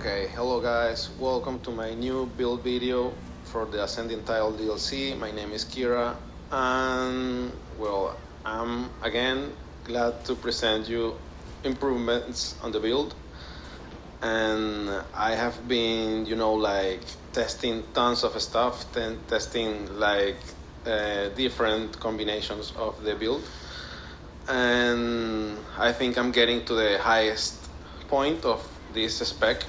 Okay, hello guys, welcome to my new build video for the Ascending Tile DLC. My name is Kira, and well, I'm again glad to present you improvements on the build. And I have been, like testing tons of stuff, testing like different combinations of the build, and I think I'm getting to the highest point of this spec,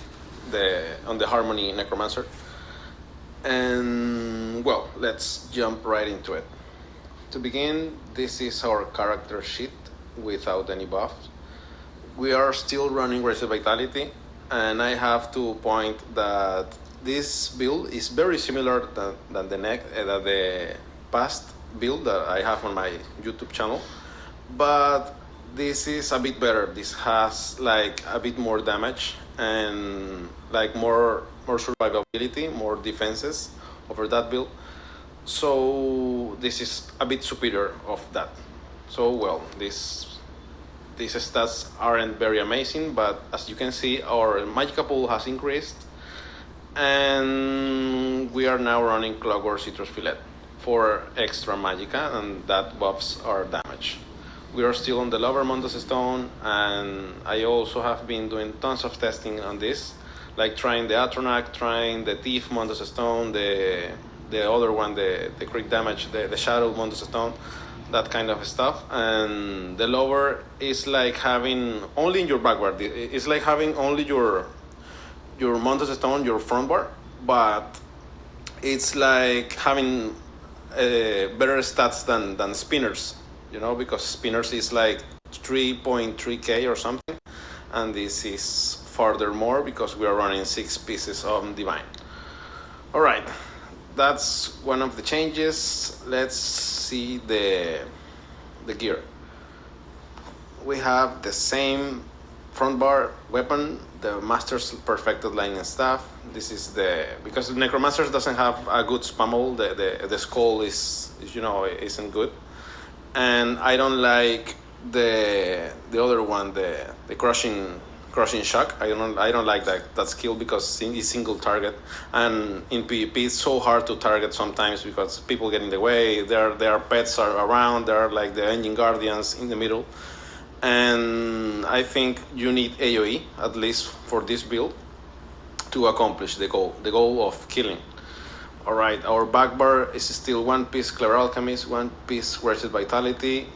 on the Harmony Necromancer. And well, let's jump right into it. To begin, this is our character sheet without any buffs. We are still running Racial Vitality, and I have to point that this build is very similar than the past build that I have on my YouTube channel, but this is a bit better. This has like a bit more damage and like more survivability, more defenses over that build. So this is a bit superior of that. So well, these stats aren't very amazing, but as you can see, our Magicka pool has increased, and we are now running Clockwork Citrus Fillet for extra Magicka, and that buffs our damage. We are still on the Lover Mondos Stone, and I also have been doing tons of testing on this, like trying the Atronac, trying the Thief Mondos Stone, the other one, the crit damage, the Shadow Mondos Stone, that kind of stuff. And the Lover is like having only in your backboard. It's like having only your Mondos Stone, your front bar, but it's like having better stats than Spinners, because Spinners is like 3.3k or something, and this is further more because we are running 6 pieces of Divine. All right, that's one of the changes. Let's see the gear. We have the same front bar weapon, the Master's Perfected Lightning Staff. This is because the Necromancer doesn't have a good spammable. The skull isn't good, and I don't like the other one, the crushing shock. I don't like that skill because it's single target, and in PvP it's so hard to target sometimes because people get in the way. Their pets are around. There are like the engine guardians in the middle, and I think you need AoE at least for this build to accomplish the goal of killing. All right, our back bar is still 1 piece Clever Alchemist, 1 piece Racial Vitality,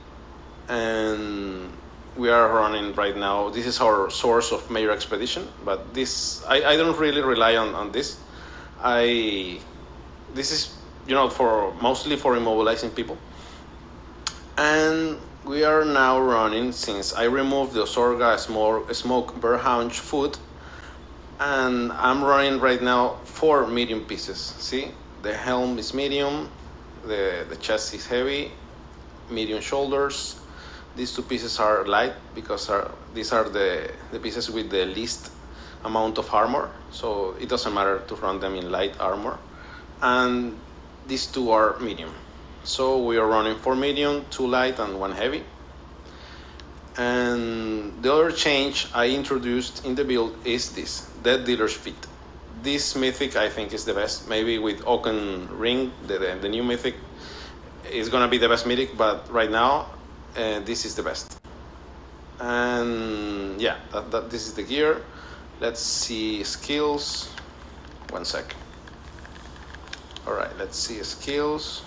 and we are running right now. This is our source of Major Expedition, but this I don't really rely on this. This is for mostly for immobilizing people, and we are now running, since I removed the Sorga Smoke Bearhound foot, and I'm running right now 4 medium pieces. See, the helm is medium, the chest is heavy, medium shoulders. These 2 pieces are light because these are the pieces with the least amount of armor, so it doesn't matter to run them in light armor. And these 2 are medium. So we are running 4 medium, 2 light, and 1 heavy. And the other change I introduced in the build is this, Dead Dealer's Feet. This mythic I think is the best. Maybe with Oaken Ring, the new mythic, is gonna be the best mythic, but right now this is the best. And yeah, this is the gear. Let's see skills. 1 sec. All right, let's see skills.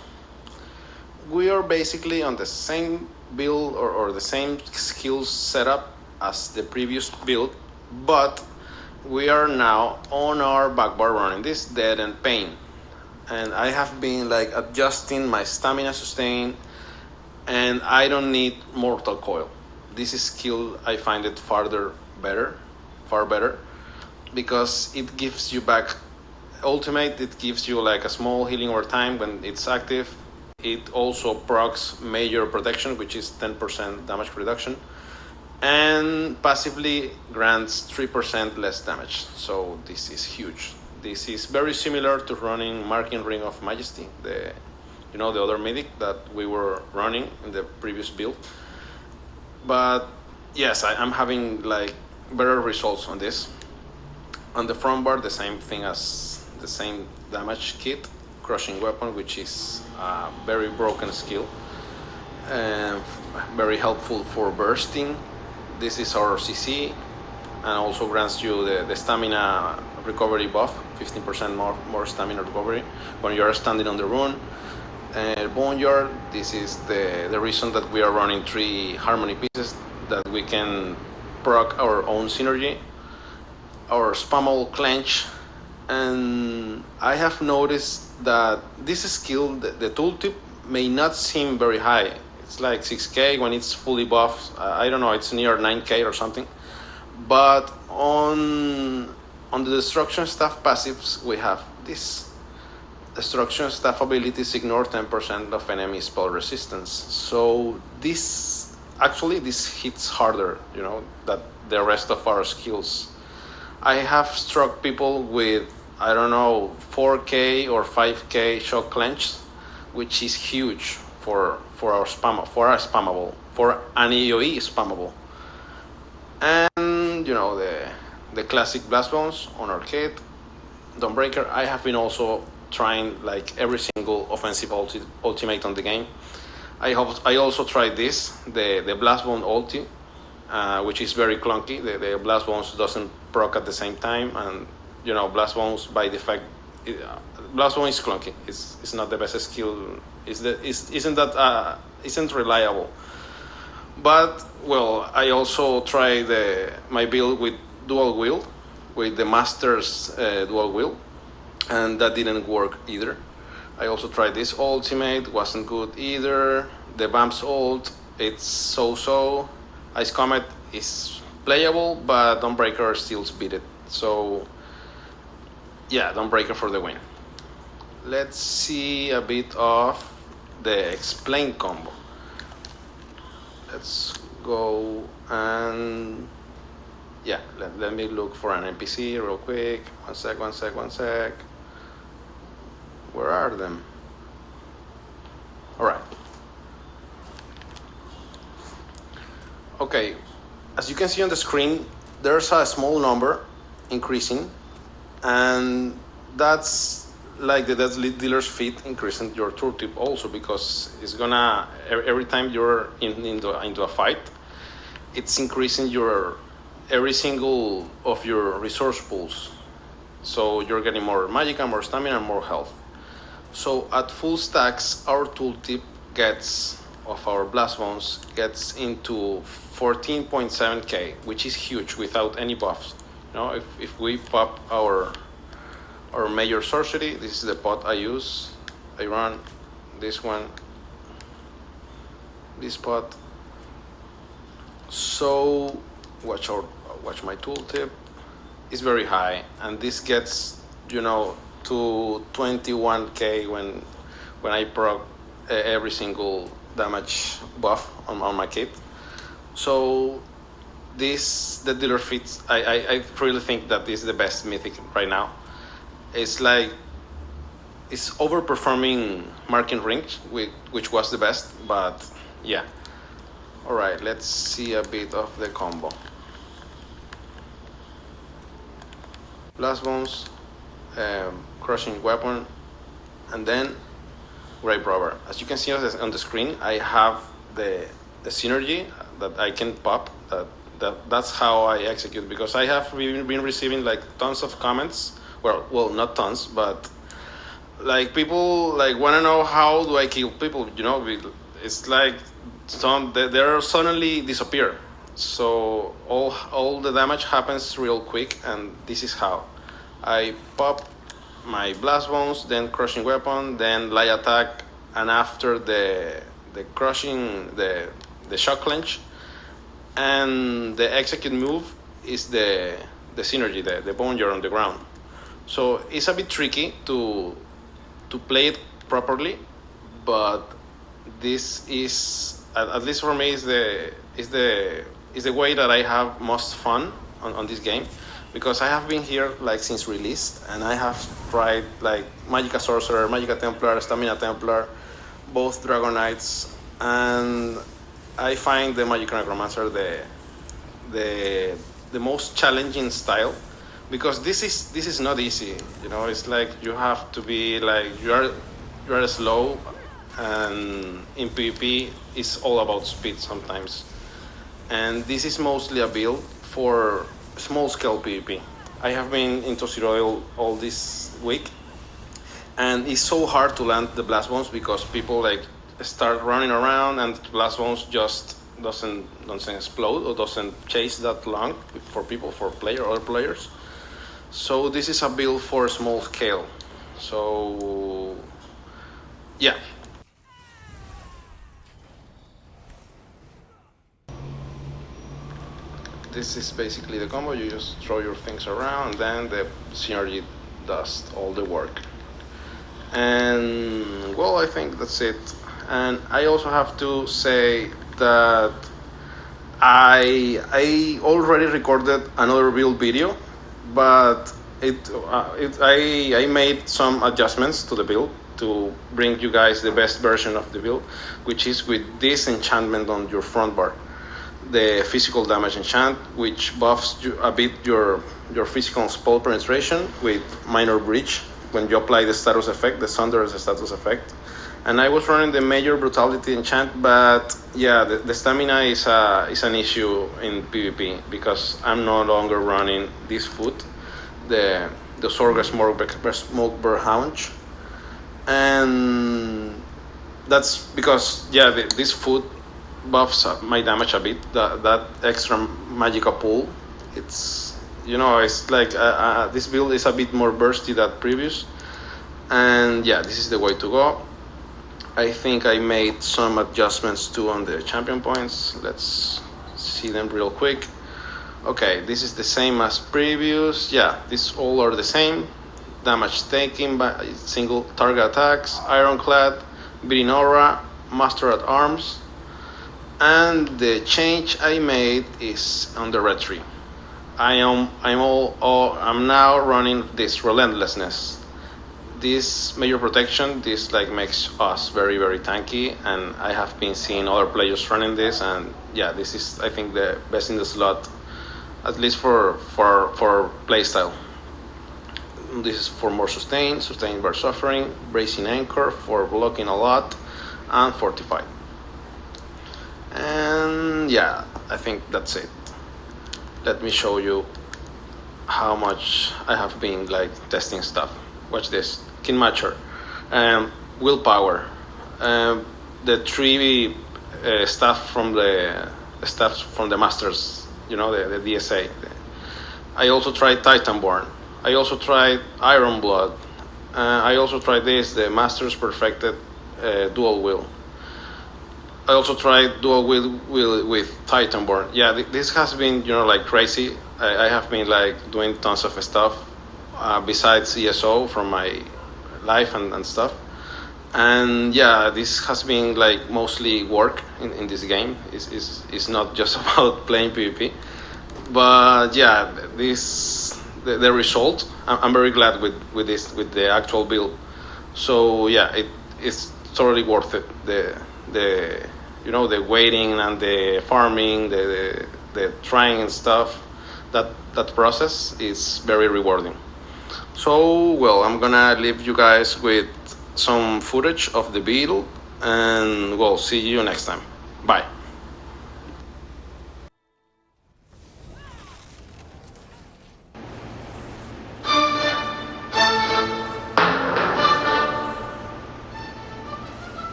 We are basically on the same build or the same skills setup as the previous build, but we are now on our back bar running this Dead and Pain, and I have been like adjusting my stamina sustain, and I don't need Mortal Coil. This skill I find it far better, because it gives you back ultimate. It gives you like a small healing over time when it's active. It also procs Major Protection, which is 10% damage reduction, and passively grants 3% less damage. So this is huge. This is very similar to running Marking Ring of Majesty, the other mythic that we were running in the previous build. But yes, I'm having like better results on this. On the front bar, the same thing as the same damage kit, crushing weapon, which is a very broken skill, and very helpful for bursting. This is our CC, and also grants you the stamina recovery buff, 15% more stamina recovery when you are standing on the rune. Boneyard, this is the reason that we are running 3 harmony pieces, that we can proc our own synergy, our spammable clench. And I have noticed that this skill, the tooltip, may not seem very high. It's like 6k when it's fully buffed. I don't know, it's near 9k or something. But on the destruction staff passives, we have this. Destruction staff abilities ignore 10% of enemy spell resistance. So this hits harder, than the rest of our skills. I have struck people with, I don't know, 4k or 5k shock clench, which is huge for an AoE spammable. And the classic blast bones on our kit, Dawnbreaker. I have been also trying like every single offensive ultimate on the game. I also tried this, the blast bone ulti, which is very clunky. The blast bones doesn't proc at the same time, and blast bones by default, blast bone is clunky. It's not the best skill. Isn't reliable. But well, I also tried my build with dual wield, with the master's dual wield, and that didn't work either. I also tried this ultimate, wasn't good either. The Vamps ult, it's so-so. Ice Comet is playable, but Dawnbreaker still beat it. So yeah, Dawnbreaker for the win. Let's see a bit of the explain combo. Let's go and yeah, let me look for an NPC real quick. One sec. Where are them? All right. Okay, as you can see on the screen, there's a small number increasing, and that's like the dealer's feet increasing your tooltip also, because it's gonna, every time you're into a fight, it's increasing every single of your resource pools. So you're getting more Magicka, more stamina, and more health. So at full stacks, our tooltip of our blast bones gets into 14.7k, which is huge without any buffs. If we pop our major sorcery, this is the pot I use. I run this one, this pot. So watch my tooltip. It's very high, and this gets to 21k when I proc every single damage buff on my kit. So the dealer fits. I really think that this is the best mythic right now. It's like it's overperforming Marking Ring, which was the best, but yeah. All right, let's see a bit of the combo. Blast bones, crushing weapon, and then Grave Robber. As you can see on the screen, I have the synergy that I can pop. That's how I execute, because I have been receiving like tons of comments. Well, not tons, but like people like want to know how do I kill people. It's like they suddenly disappear. So all the damage happens real quick, and this is how I pop my blast bones, then crushing weapon, then light attack, and after the crushing, the shock clench, and the execute move is the synergy, the boneyard on the ground. So it's a bit tricky to play it properly, but this is, at least for me, is the way that I have most fun on this game, because I have been here like since release, and I have tried like Magicka Sorcerer, Magicka Templar, Stamina Templar, both Dragon Knights, and I find the Magicka Necromancer the most challenging style, because this is not easy. You know, it's like you have to be like you are slow, and in PvP it's all about speed sometimes. And this is mostly a build for small scale PvP. I have been into Zero all this week, and it's so hard to land the blast bombs because people like start running around and the blast bombs just doesn't explode or doesn't chase that long for people, for other players. So this is a build for small scale. So yeah, this is basically the combo. You just throw your things around, and then the synergy does all the work. And well, I think that's it. And I also have to say that I already recorded another build video, but I made some adjustments to the build to bring you guys the best version of the build, which is with this enchantment on your front bar, the physical damage enchant, which buffs you a bit your physical spell penetration with minor breach when you apply the status effect, the Thunder as a status effect. And I was running the major brutality enchant, but yeah, the stamina is an issue in PvP because I'm no longer running this foot, the Sorga Smoke Bear Haunch, and that's because yeah, this foot buffs my damage a bit. That extra Magicka pool, it's it's like this build is a bit more bursty than previous, and yeah, this is the way to go. I think I made some adjustments too on the champion points. Let's see them real quick. Okay, this is the same as previous. Yeah, these all are the same. Damage taken by single target attacks, Ironclad, Beating Aura, Master at Arms. And the change I made is on the red tree. I'm now running this relentlessness. This major protection, this like makes us very very tanky, and I have been seeing other players running this, and yeah, this is I think the best in the slot, at least for playstyle. This is for more sustain burst suffering, bracing anchor for blocking a lot, and fortified. And yeah, I think that's it. Let me show you how much I have been like testing stuff. Watch this. King Matcher, willpower, the three stuff from the masters, the DSA. I also tried Titanborn. I also tried Iron Blood. I also tried the masters perfected dual will. I also tried dual will with Titanborn. Yeah, this has been like crazy. I have been like doing tons of stuff besides ESO from my life and stuff. And yeah, this has been like mostly work in this game. It's not just about playing PvP. But yeah, the result. I'm very glad with the actual build. So yeah, it's totally worth it. The waiting and the farming, the trying and stuff. That process is very rewarding. So, well, I'm gonna leave you guys with some footage of the build, and we'll see you next time. Bye.